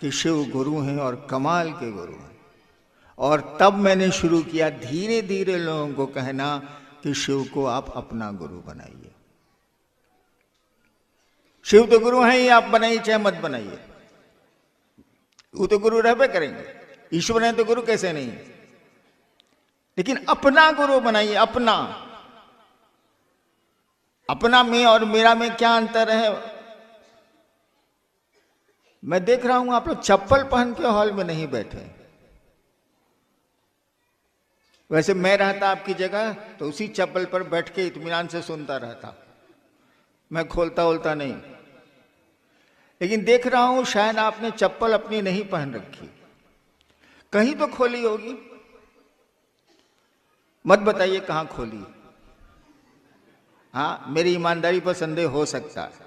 कि शिव गुरु हैं और कमाल के गुरु हैं। और तब मैंने शुरू किया धीरे धीरे लोगों को कहना कि शिव को आप अपना गुरु बनाइए। शिव तो गुरु हैं ही, आप बनाइए चाहे मत बनाइए, वो तो गुरु रहबे करेंगे। ईश्वर है तो गुरु कैसे नहीं, लेकिन अपना गुरु बनाइए। अपना अपना में और मेरा में क्या अंतर है? मैं देख रहा हूं आप लोग चप्पल पहन के हॉल में नहीं बैठे। वैसे मैं रहता आपकी जगह तो उसी चप्पल पर बैठ के इत्मीनान से सुनता रहता, मैं खोलता ओलता नहीं। लेकिन देख रहा हूं शायद आपने चप्पल अपनी नहीं पहन रखी, कहीं तो खोली होगी। मत बताइए कहां खोली। हाँ, मेरी ईमानदारी पर संदेह हो सकता है,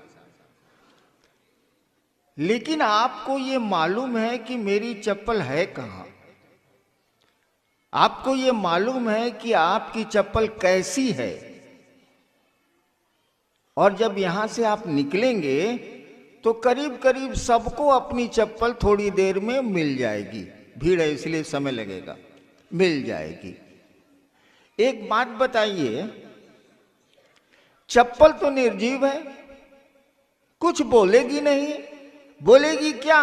लेकिन आपको ये मालूम है कि मेरी चप्पल है कहां। आपको ये मालूम है कि आपकी चप्पल कैसी है। और जब यहां से आप निकलेंगे तो करीब करीब सबको अपनी चप्पल थोड़ी देर में मिल जाएगी। भीड़ है इसलिए समय लगेगा, मिल जाएगी। एक बात बताइए, चप्पल तो निर्जीव है, कुछ बोलेगी नहीं। बोलेगी क्या?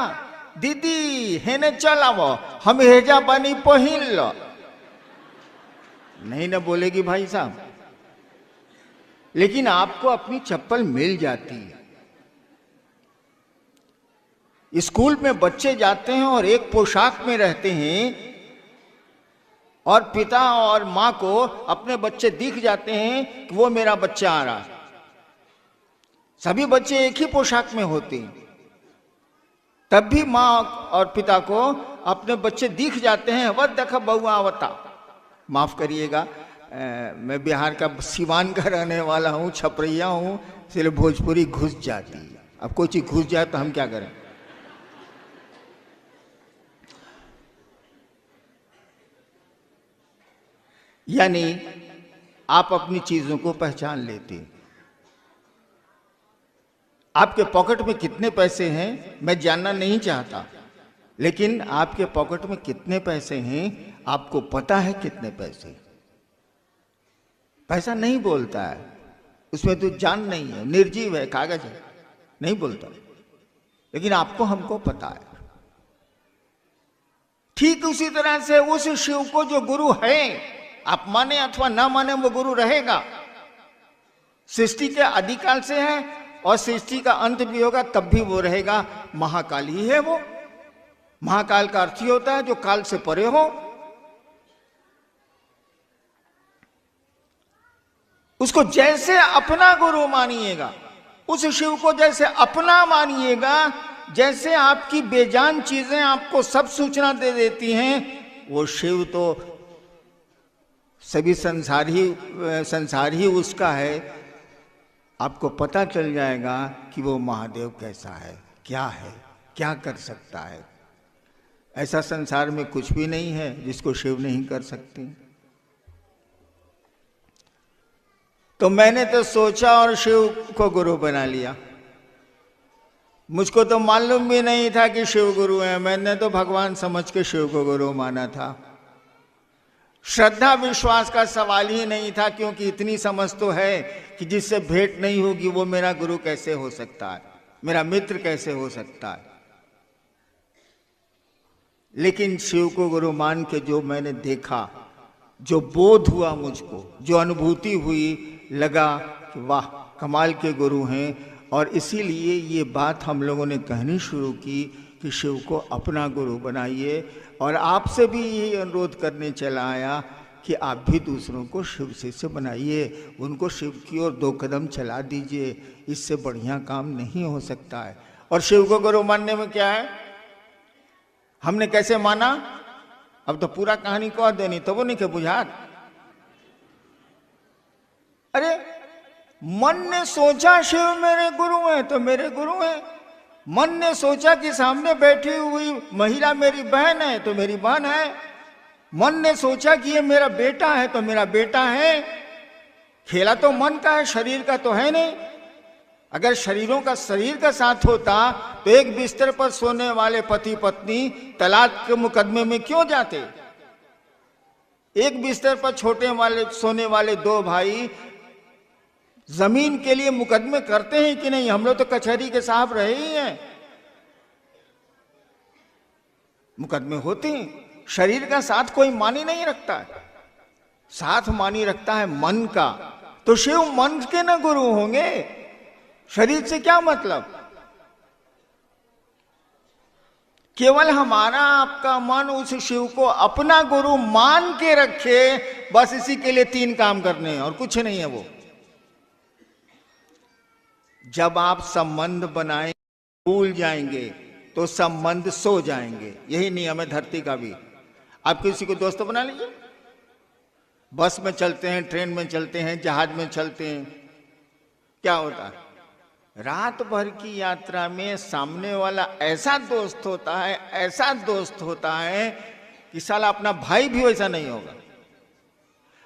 दीदी हेने चलावो, हम हेजा बनी पहिन लो। नहीं ना बोलेगी भाई साहब। लेकिन आपको अपनी चप्पल मिल जाती है। स्कूल में बच्चे जाते हैं और एक पोशाक में रहते हैं, और पिता और मां को अपने बच्चे दिख जाते हैं कि वो मेरा बच्चा आ रहा। सभी बच्चे एक ही पोशाक में होते हैं, तब भी मां और पिता को अपने बच्चे दिख जाते हैं। वह देखा बहुआ आवता। माफ करिएगा, मैं बिहार का सिवान का रहने वाला हूं, छपरैया हूं, इसलिए भोजपुरी घुस जाती है। अब कोई चीज घुस जाए तो हम क्या करें। यानी आप अपनी चीजों को पहचान लेते हैं। आपके पॉकेट में कितने पैसे हैं मैं जानना नहीं चाहता, लेकिन आपके पॉकेट में कितने पैसे हैं आपको पता है। कितने पैसे? पैसा नहीं बोलता है, उसमें तो जान नहीं है, निर्जीव है, कागज है, नहीं बोलता। लेकिन आपको हमको पता है। ठीक उसी तरह से उस शिव को जो गुरु है, आप माने अथवा ना माने, वो गुरु रहेगा। सृष्टि के आदिकाल से है और सृष्टि का अंत भी होगा तब भी वो रहेगा। महाकाल ही है वो। महाकाल का अर्थ ही होता है जो काल से परे हो। उसको जैसे अपना गुरु मानिएगा, उस शिव को जैसे अपना मानिएगा, जैसे आपकी बेजान चीजें आपको सब सूचना दे देती हैं, वो शिव तो सभी संसार ही उसका है। आपको पता चल जाएगा कि वो महादेव कैसा है, क्या कर सकता है। ऐसा संसार में कुछ भी नहीं है जिसको शिव नहीं कर सकते। तो मैंने तो सोचा और शिव को गुरु बना लिया। मुझको तो मालूम भी नहीं था कि शिव गुरु है। मैंने तो भगवान समझ के शिव को गुरु माना था। श्रद्धा विश्वास का सवाल ही नहीं था, क्योंकि इतनी समझ तो है कि जिससे भेंट नहीं होगी वो मेरा गुरु कैसे हो सकता है, मेरा मित्र कैसे हो सकता है। लेकिन शिव को गुरु मान के जो मैंने देखा, जो बोध हुआ मुझको, जो अनुभूति हुई, लगा कि वाह कमाल के गुरु हैं। और इसीलिए ये बात हम लोगों ने कहनी शुरू की कि शिव को अपना गुरु बनाइए। और आपसे भी यही अनुरोध करने चला आया कि आप भी दूसरों को शिव शिष्य बनाइए, उनको शिव की ओर 2 कदम चला दीजिए। इससे बढ़िया काम नहीं हो सकता है। और शिव को गुरु मानने में क्या है, हमने कैसे माना, अब तो पूरा कहानी कह देनी तो वो नहीं के बुझात। अरे मन ने सोचा शिव मेरे गुरु हैं तो मेरे गुरु हैं। मन ने सोचा कि सामने बैठी हुई महिला मेरी बहन है तो मेरी बहन है। मन ने सोचा कि ये मेरा बेटा है तो मेरा बेटा है। खेला तो मन का है, शरीर का तो है नहीं। अगर शरीरों का शरीर का साथ होता तो एक बिस्तर पर सोने वाले पति पत्नी तलाक के मुकदमे में क्यों जाते? एक बिस्तर पर सोने वाले दो भाई जमीन के लिए मुकदमे करते हैं कि नहीं? हम लोग तो कचहरी के साहब रहे ही हैं, मुकदमे होते हैं। शरीर का साथ कोई मानी नहीं रखता है, साथ मानी रखता है मन का। तो शिव मन के न गुरु होंगे, शरीर से क्या मतलब? केवल हमारा आपका मन उस शिव को अपना गुरु मान के रखे, बस इसी के लिए 3 काम करने हैं और कुछ नहीं है। वो जब आप संबंध बनाए भूल जाएंगे तो संबंध सो जाएंगे। यही नियम है धरती का भी। आप किसी को दोस्त बना लीजिए, बस में चलते हैं, ट्रेन में चलते हैं, जहाज में चलते हैं, क्या होता है? रात भर की यात्रा में सामने वाला ऐसा दोस्त होता है, ऐसा दोस्त होता है कि साला अपना भाई भी वैसा नहीं होगा।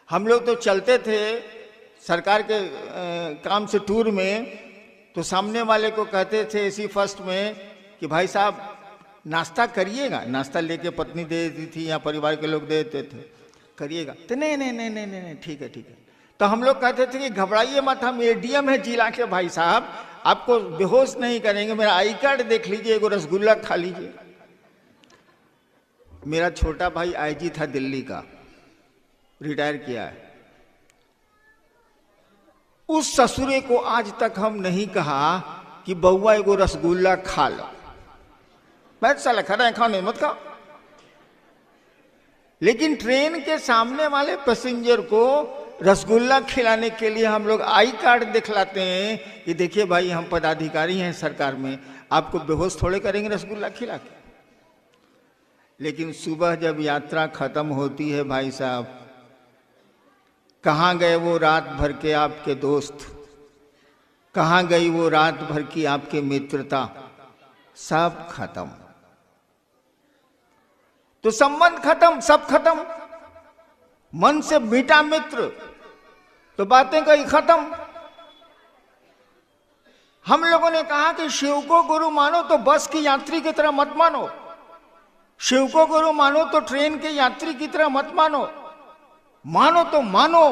हम लोग तो चलते थे सरकार के काम से टूर में, तो सामने वाले को कहते थे एसी फर्स्ट में कि भाई साहब नाश्ता करिएगा। नाश्ता लेके पत्नी दे देती थी या परिवार के लोग दे देते थे, करिएगा तो नहीं नहीं नहीं नहीं नहीं ठीक है ठीक है। तो हम लोग कहते थे कि घबराइए मत, हम एडीएम है जिला के भाई साहब, आपको बेहोश नहीं करेंगे, मेरा आई कार्ड देख लीजिए, एगो रसगुल्ला खा लीजिए। मेरा छोटा भाई आईजी था दिल्ली का, रिटायर किया है। उस ससुरे को आज तक हम नहीं कहा कि बउआ एगो रसगुल्ला खा लो। मैं साला खा रहे, खाने मत खाओ। लेकिन ट्रेन के सामने वाले पैसेंजर को रसगुल्ला खिलाने के लिए हम लोग आई कार्ड दिखलाते हैं कि देखिए भाई हम पदाधिकारी हैं सरकार में, आपको बेहोश थोड़े करेंगे रसगुल्ला खिला के। लेकिन सुबह जब यात्रा खत्म होती है भाई साहब, कहाँ गए वो रात भर के आपके दोस्त, कहाँ गई वो रात भर की आपके मित्रता? सब खत्म। तो संबंध खत्म, सब खत्म। मन से मीठा मित्र तो बातें कहीं खत्म। हम लोगों ने कहा कि शिव को गुरु मानो तो बस की यात्री की तरह मत मानो, शिव को गुरु मानो तो ट्रेन के यात्री की तरह मत मानो, मानो तो मानो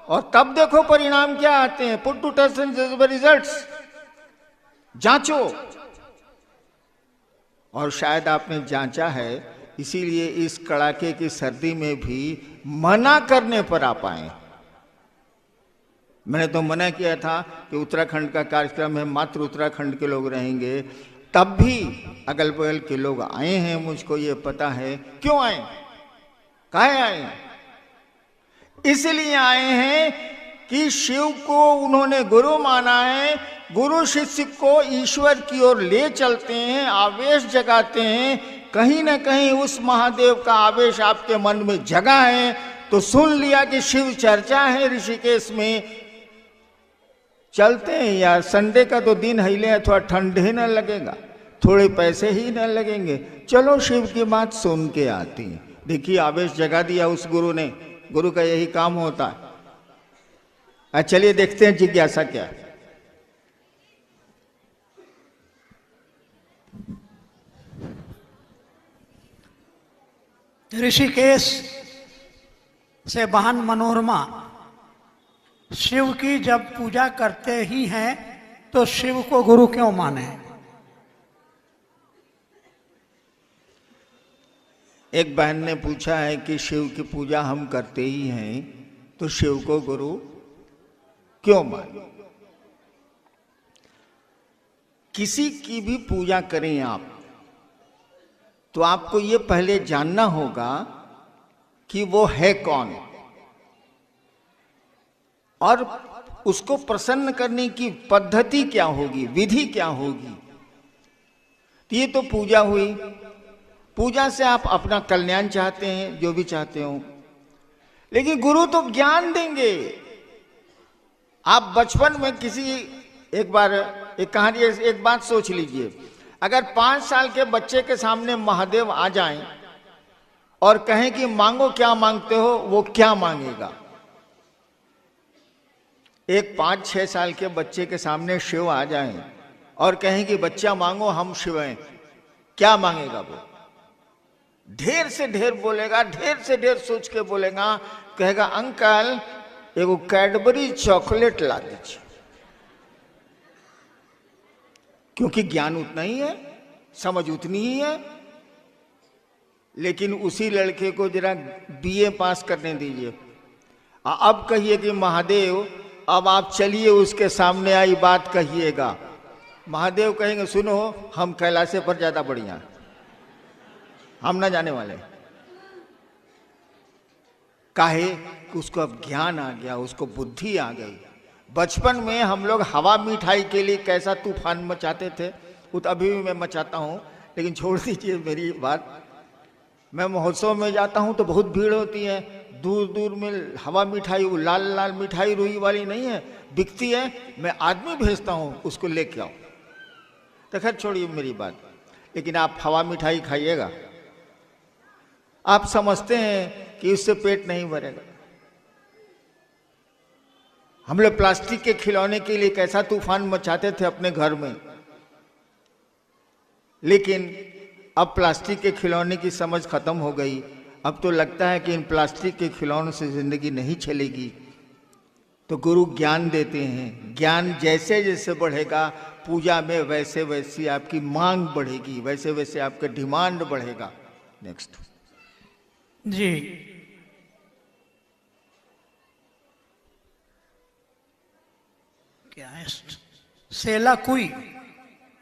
और तब देखो परिणाम क्या आते हैं। Put to test and results, जांचो। और शायद आपने जांचा है, इसीलिए इस कड़ाके की सर्दी में भी मना करने पर आ पाए। मैंने तो मना किया था कि उत्तराखंड का कार्यक्रम है, मात्र उत्तराखंड के लोग रहेंगे, तब भी अगल बगल के लोग आए हैं। मुझको ये पता है क्यों आए, काहे आए। इसलिए आए हैं कि शिव को उन्होंने गुरु माना है, गुरु शिष्य को ईश्वर की ओर ले चलते हैं, आवेश जगाते हैं। कहीं ना कहीं उस महादेव का आवेश आपके मन में जगा है तो सुन लिया कि शिव चर्चा है ऋषिकेश में, चलते हैं यार। संडे का तो दिन हिले है, थोड़ा ठंडे न लगेगा, थोड़े पैसे ही न लगेंगे, चलो शिव की बात सुन के आती है। देखिए आवेश जगा दिया उस गुरु ने, गुरु का यही काम होता है। चलिए देखते हैं जिज्ञासा क्या है। ऋषिकेश से बहन मनोरमा शिव की जब पूजा करते ही हैं तो शिव को गुरु क्यों माने? एक बहन ने पूछा है कि शिव की पूजा हम करते ही हैं तो शिव को गुरु क्यों माने? किसी की भी पूजा करें आप तो आपको ये पहले जानना होगा कि वो है कौन और उसको प्रसन्न करने की पद्धति क्या होगी, विधि क्या होगी। तो ये तो पूजा हुई। पूजा से आप अपना कल्याण चाहते हैं, जो भी चाहते हो, लेकिन गुरु तो ज्ञान देंगे। आप बचपन में एक कहानी, एक बात सोच लीजिए, अगर 5 साल के बच्चे के सामने महादेव आ जाएं और कहें कि मांगो क्या मांगते हो, वो क्या मांगेगा? एक 5-6 साल के बच्चे के सामने शिव आ जाएं और कहें कि बच्चा मांगो हम शिव हैं, क्या मांगेगा वो? ढेर से ढेर बोलेगा, ढेर से ढेर सोच के बोलेगा, कहेगा अंकल एगो कैडबरी चॉकलेट ला दीजिए। क्योंकि ज्ञान उतना ही है, समझ उतनी ही है। लेकिन उसी लड़के को जरा बीए पास करने दीजिए, अब कहिए कि महादेव अब आप चलिए उसके सामने आई बात कहिएगा। महादेव कहेंगे सुनो हम कैलाश पर ज्यादा बढ़िया, हम ना जाने वाले। काहे कि उसको अब ज्ञान आ गया, उसको बुद्धि आ गई। बचपन में हम लोग हवा मिठाई के लिए कैसा तूफान मचाते थे, वो तो अभी भी मैं मचाता हूँ, लेकिन छोड़ दीजिए मेरी बात। मैं महोत्सव में जाता हूँ तो बहुत भीड़ होती है, दूर दूर में हवा मिठाई, वो लाल लाल मिठाई रुई वाली नहीं है, बिकती है। मैं आदमी भेजता हूँ उसको लेके आओ। तो खैर छोड़िए मेरी बात, लेकिन आप हवा मिठाई खाइएगा, आप समझते हैं कि इससे पेट नहीं भरेगा। हम लोग प्लास्टिक के खिलौने के लिए कैसा तूफान मचाते थे अपने घर में, लेकिन अब प्लास्टिक के खिलौने की समझ खत्म हो गई। अब तो लगता है कि इन प्लास्टिक के खिलौनों से जिंदगी नहीं चलेगी। तो गुरु ज्ञान देते हैं, ज्ञान जैसे जैसे बढ़ेगा पूजा में वैसे वैसी आपकी मांग बढ़ेगी, वैसे वैसे आपका डिमांड बढ़ेगा। नेक्स्ट जी, क्या है? सेलाकुई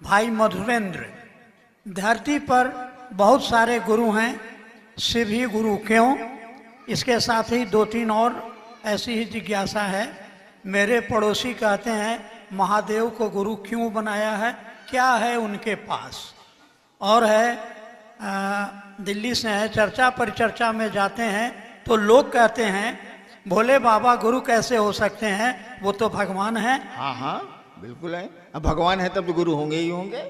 भाई मधुरेंद्र, धरती पर बहुत सारे गुरु हैं, शिव ही गुरु क्यों? इसके साथ ही 2-3 और ऐसी ही जिज्ञासा है। मेरे पड़ोसी कहते हैं महादेव को गुरु क्यों बनाया है, क्या है उनके पास? और है दिल्ली से है, चर्चा परिचर्चा में जाते हैं तो लोग कहते हैं भोले बाबा गुरु कैसे हो सकते हैं, वो तो भगवान है। हाँ हाँ बिल्कुल है, अब भगवान है तब तो गुरु होंगे ही होंगे,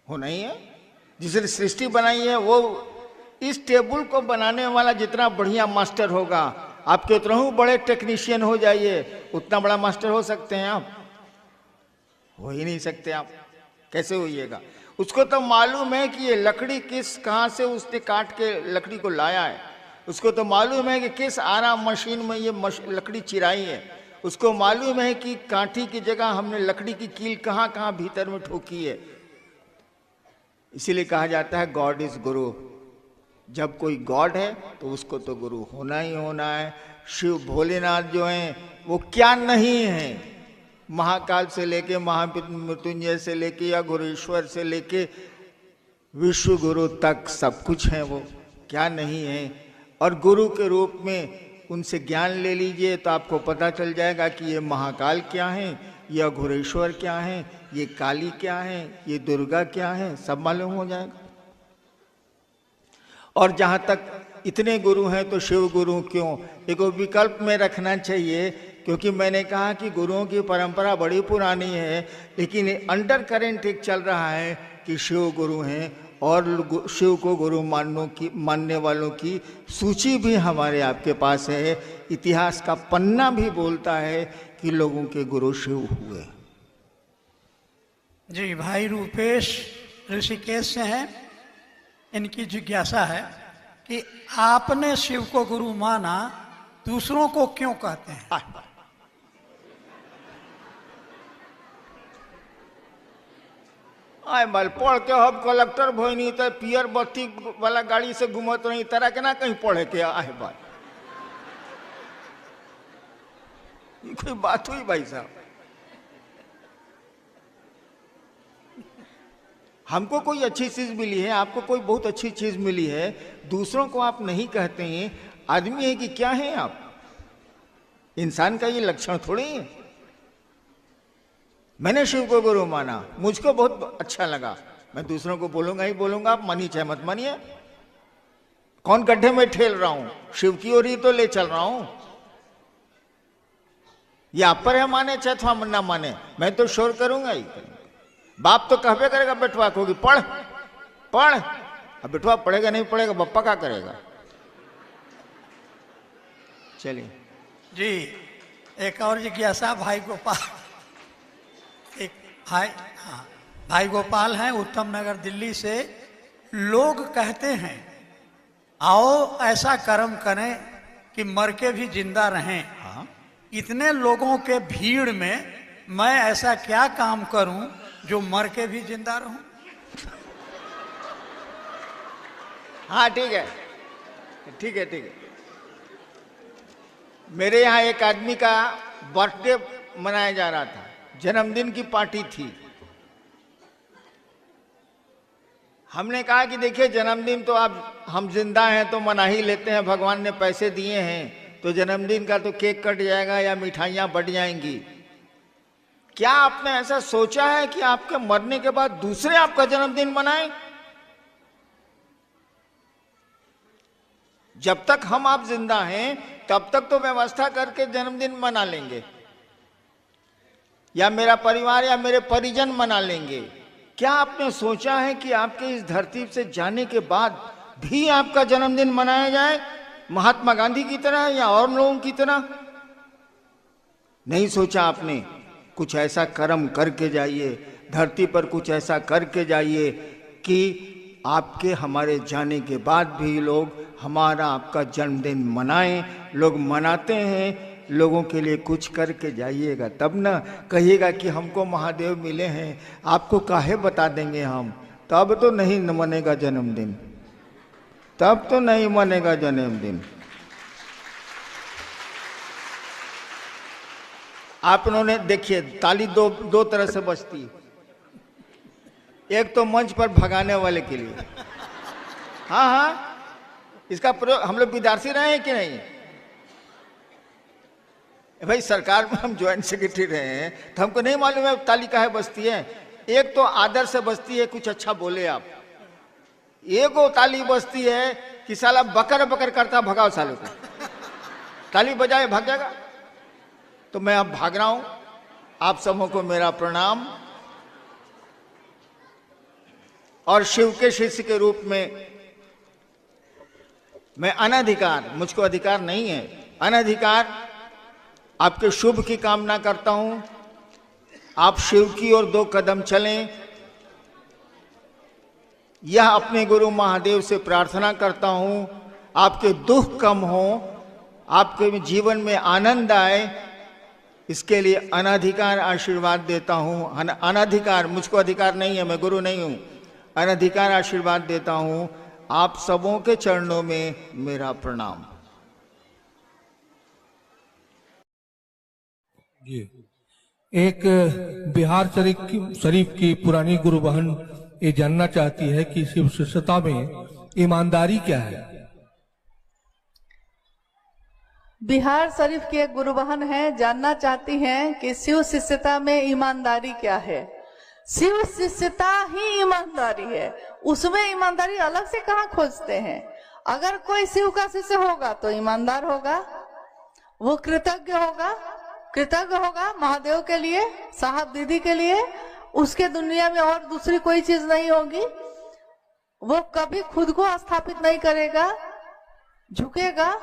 होना ही है। जिसने सृष्टि बनाई है वो, इस टेबल को बनाने वाला जितना बढ़िया मास्टर होगा, आप कितना बड़े टेक्नीशियन हो जाइए, उतना बड़ा मास्टर हो सकते हैं आप? हो ही नहीं सकते आप। कैसे होइएगा? उसको तो मालूम है कि ये लकड़ी कहाँ से उसने काट के लकड़ी को लाया है, उसको तो मालूम है कि किस आराम मशीन में ये लकड़ी चिराई है, उसको मालूम है कि कांटी की जगह हमने लकड़ी की कील कहाँ कहाँ भीतर में ठोकी है। इसीलिए कहा जाता है गॉड इज गुरु। जब कोई गॉड है तो उसको तो गुरु होना ही होना है। शिव भोलेनाथ जो हैं वो क्या नहीं है, महाकाल से लेके महामृत्युंजय से लेके या गुरुश्वर से लेके विश्व गुरु तक सब कुछ है, वो क्या नहीं है। और गुरु के रूप में उनसे ज्ञान ले लीजिए तो आपको पता चल जाएगा कि ये महाकाल क्या है, यह घुरेश्वर क्या है, ये काली क्या है, ये दुर्गा क्या है, सब मालूम हो जाएगा। और जहाँ तक इतने गुरु हैं तो शिव गुरु क्यों, एक विकल्प में रखना चाहिए, क्योंकि मैंने कहा कि गुरुओं की परंपरा बड़ी पुरानी है, लेकिन अंडर करेंट एक चल रहा है कि शिव गुरु हैं और शिव को गुरु मानने वालों की सूची भी हमारे आपके पास है। इतिहास का पन्ना भी बोलता है कि लोगों के गुरु शिव हुए। जी, भाई रूपेश ऋषिकेश से हैं, इनकी जिज्ञासा है कि आपने शिव को गुरु माना, दूसरों को क्यों कहते हैं? आए मल पढ़ के हम कलेक्टर भोनी तो पियर बत्ती वाला गाड़ी से घूमत रही, तरह के ना कहीं पढ़े के आए बात। ये कोई बात हुई भाई साहब? हमको कोई अच्छी चीज मिली है, आपको कोई बहुत अच्छी चीज मिली है, दूसरों को आप नहीं कहते हैं। आदमी है कि क्या है आप? इंसान का ये लक्षण थोड़ी है। मैंने शिव को गुरु माना, मुझको बहुत अच्छा लगा, मैं दूसरों को बोलूंगा ही बोलूंगा, आप मानिए चाहे मत मानिए। कौन गड्ढे में ठेल रहा हूं, शिव की ओर ही तो ले चल रहा हूं। ये आप पर है माने चाहे थोड़ा ना माने, मैं तो शोर करूंगा ही। बाप तो कहबे करेगा बेटवा को कि पढ़ पढ़, अब बेटवा पढ़ेगा नहीं पढ़ेगा, बप्पा क्या करेगा? चलिए जी, एक और जिज्ञासा भाई गोपाल, एक भाई, हाँ भाई गोपाल हैं उत्तम नगर दिल्ली से। लोग कहते हैं आओ ऐसा कर्म करें कि मर के भी जिंदा रहें। हाँ इतने लोगों के भीड़ में मैं ऐसा क्या काम करूं जो मर के भी जिंदा रहूं? हाँ ठीक है, ठीक है, ठीक है। मेरे यहाँ एक आदमी का बर्थडे मनाया जा रहा था, जन्मदिन की पार्टी थी। हमने कहा कि देखिए जन्मदिन तो आप हम जिंदा हैं तो मना ही लेते हैं, भगवान ने पैसे दिए हैं तो जन्मदिन का तो केक कट जाएगा या मिठाइयां बट जाएंगी। क्या आपने ऐसा सोचा है कि आपके मरने के बाद दूसरे आपका जन्मदिन मनाएं? जब तक हम आप जिंदा हैं तब तक तो व्यवस्था करके जन्मदिन मना लेंगे, या मेरा परिवार या मेरे परिजन मना लेंगे। क्या आपने सोचा है कि आपके इस धरती से जाने के बाद भी आपका जन्मदिन मनाया जाए, महात्मा गांधी की तरह या और लोगों की तरह? नहीं सोचा आपने। कुछ ऐसा कर्म करके जाइए, धरती पर कुछ ऐसा करके जाइए कि आपके हमारे जाने के बाद भी लोग हमारा आपका जन्मदिन मनाएं। लोग मनाते हैं, लोगों के लिए कुछ करके जाइएगा, तब ना कहिएगा कि हमको महादेव मिले हैं, आपको काहे बता देंगे हम। तब तो नहीं मनेगा जन्मदिन, तब तो नहीं मनेगा जन्मदिन। आप उन्होंने देखिए ताली दो तरह से बजती है। एक तो मंच पर भगाने वाले के लिए, हाँ हाँ, इसका प्रयोग हम लोग विद्यार्थी रहे हैं कि नहीं? भाई सरकार में हम ज्वाइंट सेक्रेटरी रहे हैं तो हमको नहीं मालूम है ताली काहे बजती है। एक तो आदर से बजती है, कुछ अच्छा बोले आप। एक वो ताली बजती है कि साला बकर बकर करता, भगाओ सालों को, ताली बजाए भाग जाएगा। तो मैं अब भाग रहा हूं। आप सबों को मेरा प्रणाम। और शिव के शिष्य के रूप में मैं अनधिकार, मुझको अधिकार नहीं है, अनधिकार आपके शुभ की कामना करता हूं। आप शिव की ओर 2 कदम चलें, यह अपने गुरु महादेव से प्रार्थना करता हूं। आपके दुख कम हो, आपके जीवन में आनंद आए, इसके लिए अनधिकार आशीर्वाद देता हूं। अनधिकार, मुझको अधिकार नहीं है, मैं गुरु नहीं हूं। अनधिकार आशीर्वाद देता हूं। आप सबों के चरणों में मेरा प्रणाम। जी, एक बिहार शरीफ की पुरानी गुरु बहन ये जानना चाहती है कि शिव शिष्यता में ईमानदारी क्या है। बिहार शरीफ की एक गुरु बहन है, जानना चाहती हैं कि शिव शिष्यता में ईमानदारी क्या है। शिव शिष्यता ही ईमानदारी है, उसमें ईमानदारी अलग से कहाँ खोजते हैं। अगर कोई शिव का शिष्य होगा तो ईमानदार होगा, वो कृतज्ञ होगा महादेव के लिए, साहब दीदी के लिए। उसके दुनिया में और दूसरी कोई चीज नहीं होगी। वो कभी खुद को स्थापित नहीं करेगा, झुकेगा।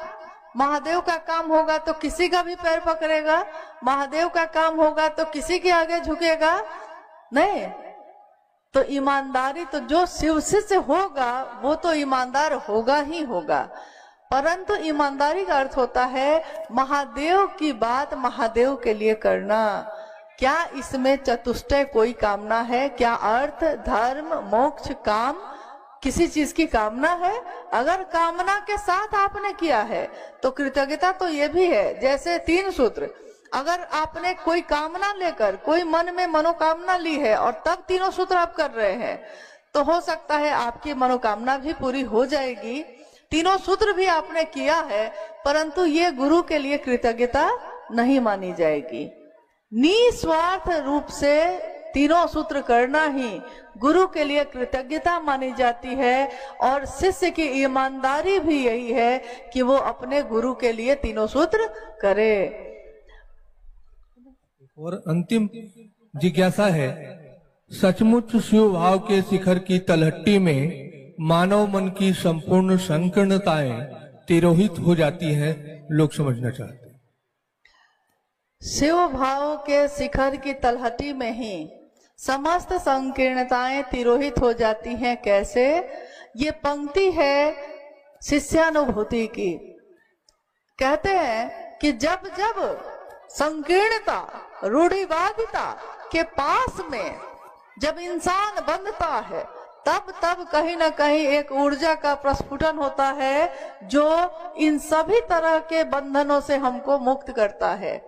महादेव का काम होगा तो किसी का भी पैर पकड़ेगा, महादेव का काम होगा तो किसी के आगे झुकेगा नहीं। तो ईमानदारी तो जो शिव शिष्य होगा वो तो ईमानदार होगा ही होगा। परंतु ईमानदारी का अर्थ होता है महादेव की बात महादेव के लिए करना। क्या इसमें चतुष्टय कोई कामना है? क्या अर्थ, धर्म, मोक्ष, काम, किसी चीज की कामना है? अगर कामना के साथ आपने किया है तो कृतज्ञता तो ये भी है। जैसे 3 सूत्र, अगर आपने कोई कामना लेकर, कोई मन में मनोकामना ली है और तब 3 सूत्र आप कर रहे हैं, तो हो सकता है आपकी मनोकामना भी पूरी हो जाएगी, 3 सूत्र भी आपने किया है, परंतु ये गुरु के लिए कृतज्ञता नहीं मानी जाएगी। निस्वार्थ रूप से 3 सूत्र करना ही गुरु के लिए कृतज्ञता मानी जाती है। और शिष्य की ईमानदारी भी यही है कि वो अपने गुरु के लिए 3 सूत्र करे। और अंतिम जिज्ञासा है, सचमुच शिव भाव के शिखर की तलहटी में मानव मन की संपूर्ण संकीर्णताएं तिरोहित हो जाती हैं, लोग समझना चाहते हैं। शिव भाव के शिखर की तलहटी में ही समस्त संकीर्णताएं तिरोहित हो जाती हैं। कैसे? ये पंक्ति है शिष्यानुभूति की। कहते हैं कि जब जब संकीर्णता, रूढ़िवादिता के पास में जब इंसान बंधता है, तब तब कहीं ना कहीं एक ऊर्जा का प्रस्फुटन होता है जो इन सभी तरह के बंधनों से हमको मुक्त करता है।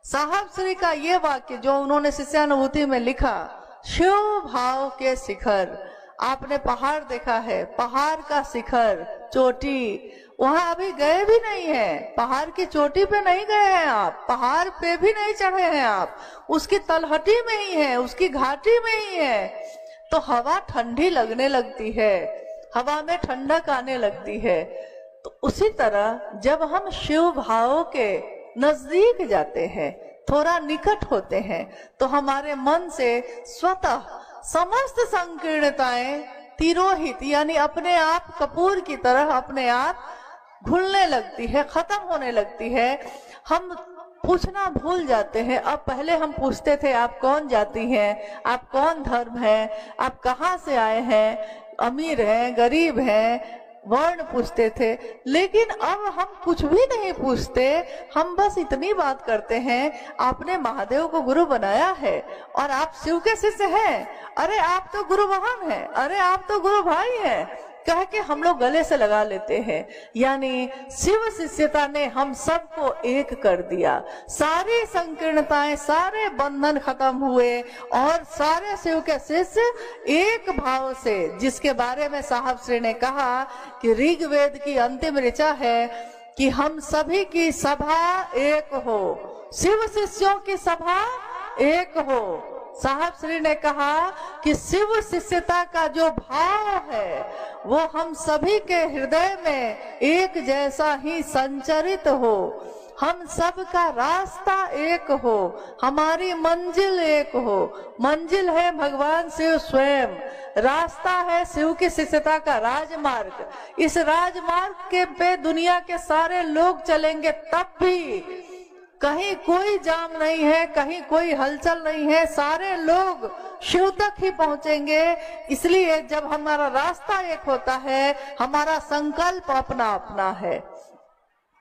साहब श्री का ये वाक्य जो उन्होंने शिष्यानुभूति में लिखा, शिव भाव के शिखर। आपने पहाड़ देखा है, पहाड़ का शिखर, चोटी, वहां अभी गए भी नहीं है, पहाड़ की चोटी पे नहीं गए हैं आप, पहाड़ पे भी नहीं चढ़े हैं आप, उसकी तलहटी में ही है, उसकी घाटी में ही है। तो हवा ठंडी लगने लगती है, हवा में ठंडक आने लगती है। तो उसी तरह जब हम शिव भाव के नजदीक जाते हैं, थोड़ा निकट होते हैं, तो हमारे मन से स्वतः समस्त संकीर्णताएं तिरोहित यानी अपने आप कपूर की तरह अपने आप घुलने लगती है, खत्म होने लगती है। हम पूछना भूल जाते हैं। अब पहले हम पूछते थे आप कौन जाति हैं, आप कौन धर्म है, आप कहाँ से आए हैं, अमीर हैं, गरीब हैं, वर्ण पूछते थे। लेकिन अब हम कुछ भी नहीं पूछते, हम बस इतनी बात करते हैं, आपने महादेव को गुरु बनाया है और आप शिव के शिष्य हैं, अरे आप तो गुरु वाहन हैं, अरे आप तो गुरु भाई हैं, कह के हम लोग गले से लगा लेते हैं। यानी शिव शिष्यता ने हम सबको एक कर दिया, सारी संकीर्णताएं, सारे बंधन खत्म हुए और सारे शिव के शिष्य एक भाव से, जिसके बारे में साहब श्री ने कहा कि ऋग्वेद की अंतिम ऋचा है कि हम सभी की सभा एक हो, शिव शिष्यों की सभा एक हो। साहब श्री ने कहा कि शिव शिष्यता का जो भाव है वो हम सभी के हृदय में एक जैसा ही संचरित हो, हम सब का रास्ता एक हो, हमारी मंजिल एक हो। मंजिल है भगवान शिव स्वयं, रास्ता है शिव की शिष्यता का राजमार्ग। इस राजमार्ग के पे दुनिया के सारे लोग चलेंगे, तब भी कहीं कोई जाम नहीं है, कहीं कोई हलचल नहीं है, सारे लोग शिव तक ही पहुंचेंगे। इसलिए जब हमारा रास्ता एक होता है, हमारा संकल्प अपना अपना है,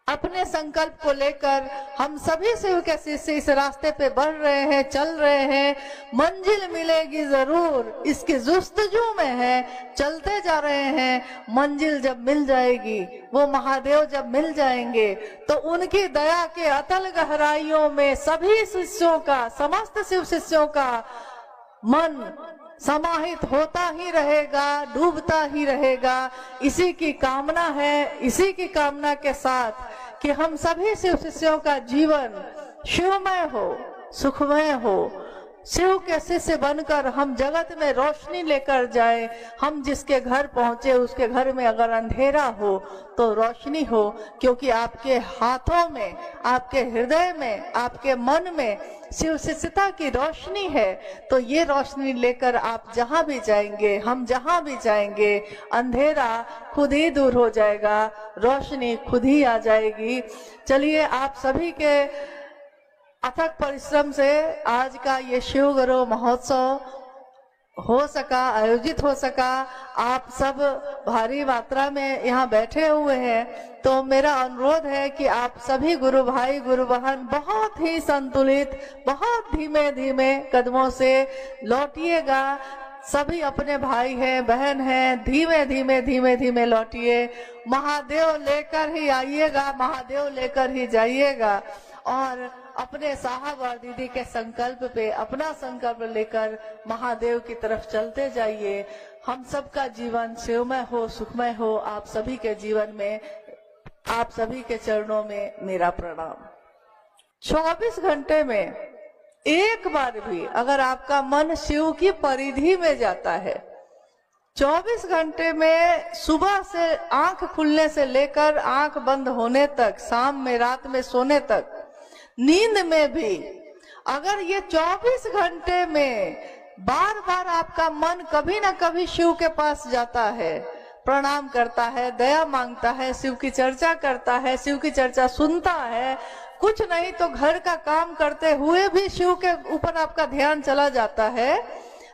अपने संकल्प को लेकर हम सभी शिव के शिष्य इस रास्ते पे बढ़ रहे हैं, चल रहे हैं। मंजिल मिलेगी जरूर, इसकी जुस्तजू में है, चलते जा रहे हैं। मंजिल जब मिल जाएगी, वो महादेव जब मिल जाएंगे, तो उनकी दया के अतल गहराइयों में सभी शिष्यों का, समस्त शिव शिष्यों का मन समाहित होता ही रहेगा, डूबता ही रहेगा। इसी की कामना है, इसी की कामना के साथ कि हम सभी शिव शिष्यों का जीवन शिवमय हो, सुखमय हो। शिव के शिष्य बनकर हम जगत में रोशनी लेकर जाए। हम जिसके घर पहुंचे उसके घर में अगर अंधेरा हो तो रोशनी हो, क्योंकि आपके हाथों में, आपके हृदय में, आपके मन में शिव शिष्यता की रोशनी है। तो ये रोशनी लेकर आप जहां भी जाएंगे, हम जहां भी जाएंगे, अंधेरा खुद ही दूर हो जाएगा, रोशनी खुद ही आ जाएगी। चलिए, आप सभी के अथक परिश्रम से आज का ये शिव गुरु महोत्सव हो सका, आयोजित हो सका। आप सब भारी मात्रा में यहाँ बैठे हुए हैं, तो मेरा अनुरोध है कि आप सभी गुरु भाई, गुरु बहन बहुत ही संतुलित, बहुत धीमे धीमे कदमों से लौटिएगा। सभी अपने भाई हैं, बहन हैं, धीमे धीमे धीमे धीमे लौटिए। महादेव लेकर ही आइएगा, महादेव लेकर ही जाइएगा। और अपने साहब और दीदी के संकल्प पे अपना संकल्प लेकर महादेव की तरफ चलते जाइए। हम सबका जीवन शिवमय हो, सुखमय हो। आप सभी के जीवन में, आप सभी के चरणों में मेरा प्रणाम। 24 घंटे में एक बार भी अगर आपका मन शिव की परिधि में जाता है, 24 घंटे में सुबह से आंख खुलने से लेकर आंख बंद होने तक, शाम में, रात में सोने तक, नींद में भी अगर ये 24 घंटे में बार बार आपका मन कभी ना कभी शिव के पास जाता है, प्रणाम करता है, दया मांगता है, शिव की चर्चा करता है, शिव की चर्चा सुनता है, कुछ नहीं तो घर का काम करते हुए भी शिव के ऊपर आपका ध्यान चला जाता है,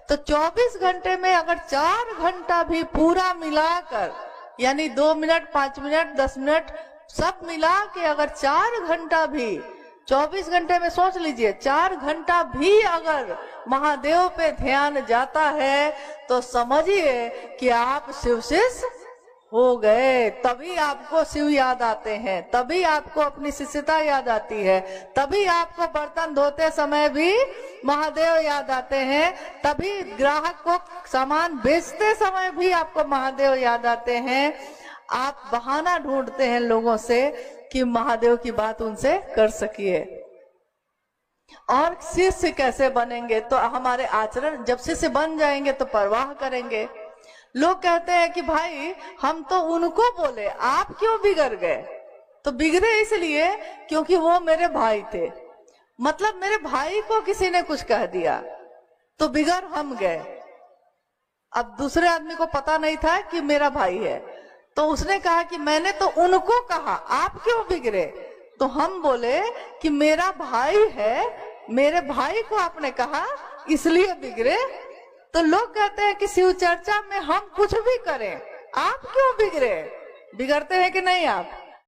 तो 24 घंटे में अगर 4 घंटा भी पूरा मिलाकर, यानी 2 मिनट, 5 मिनट, 10 मिनट सब मिला के अगर 4 घंटा भी 24 घंटे में सोच लीजिए 4 घंटा भी अगर महादेव पे ध्यान जाता है तो समझिए कि आप शिव शिष्य हो गए। तभी आपको शिव याद आते हैं, तभी आपको अपनी शिष्यता याद आती है, तभी आपको बर्तन धोते समय भी महादेव याद आते हैं, तभी ग्राहक को सामान बेचते समय भी आपको महादेव याद आते हैं। आप बहाना ढूंढते हैं लोगों से कि महादेव की बात उनसे कर सकिए। और शिष्य कैसे बनेंगे? तो हमारे आचरण, जब शिष्य बन जाएंगे तो परवाह करेंगे। लोग कहते हैं कि भाई हम तो उनको बोले, आप क्यों बिगड़ गए? तो बिगड़े इसलिए क्योंकि वो मेरे भाई थे, मतलब मेरे भाई को किसी ने कुछ कह दिया तो बिगड़ हम गए। अब दूसरे आदमी को पता नहीं था कि मेरा भाई है, तो उसने कहा कि मैंने तो उनको कहा, आप क्यों बिगड़े? तो हम बोले कि मेरा भाई है, मेरे भाई को आपने कहा इसलिए बिगड़े। तो लोग कहते हैं कि शिव चर्चा में हम कुछ भी करें, आप क्यों बिगड़े? बिगड़ते हैं कि नहीं आप?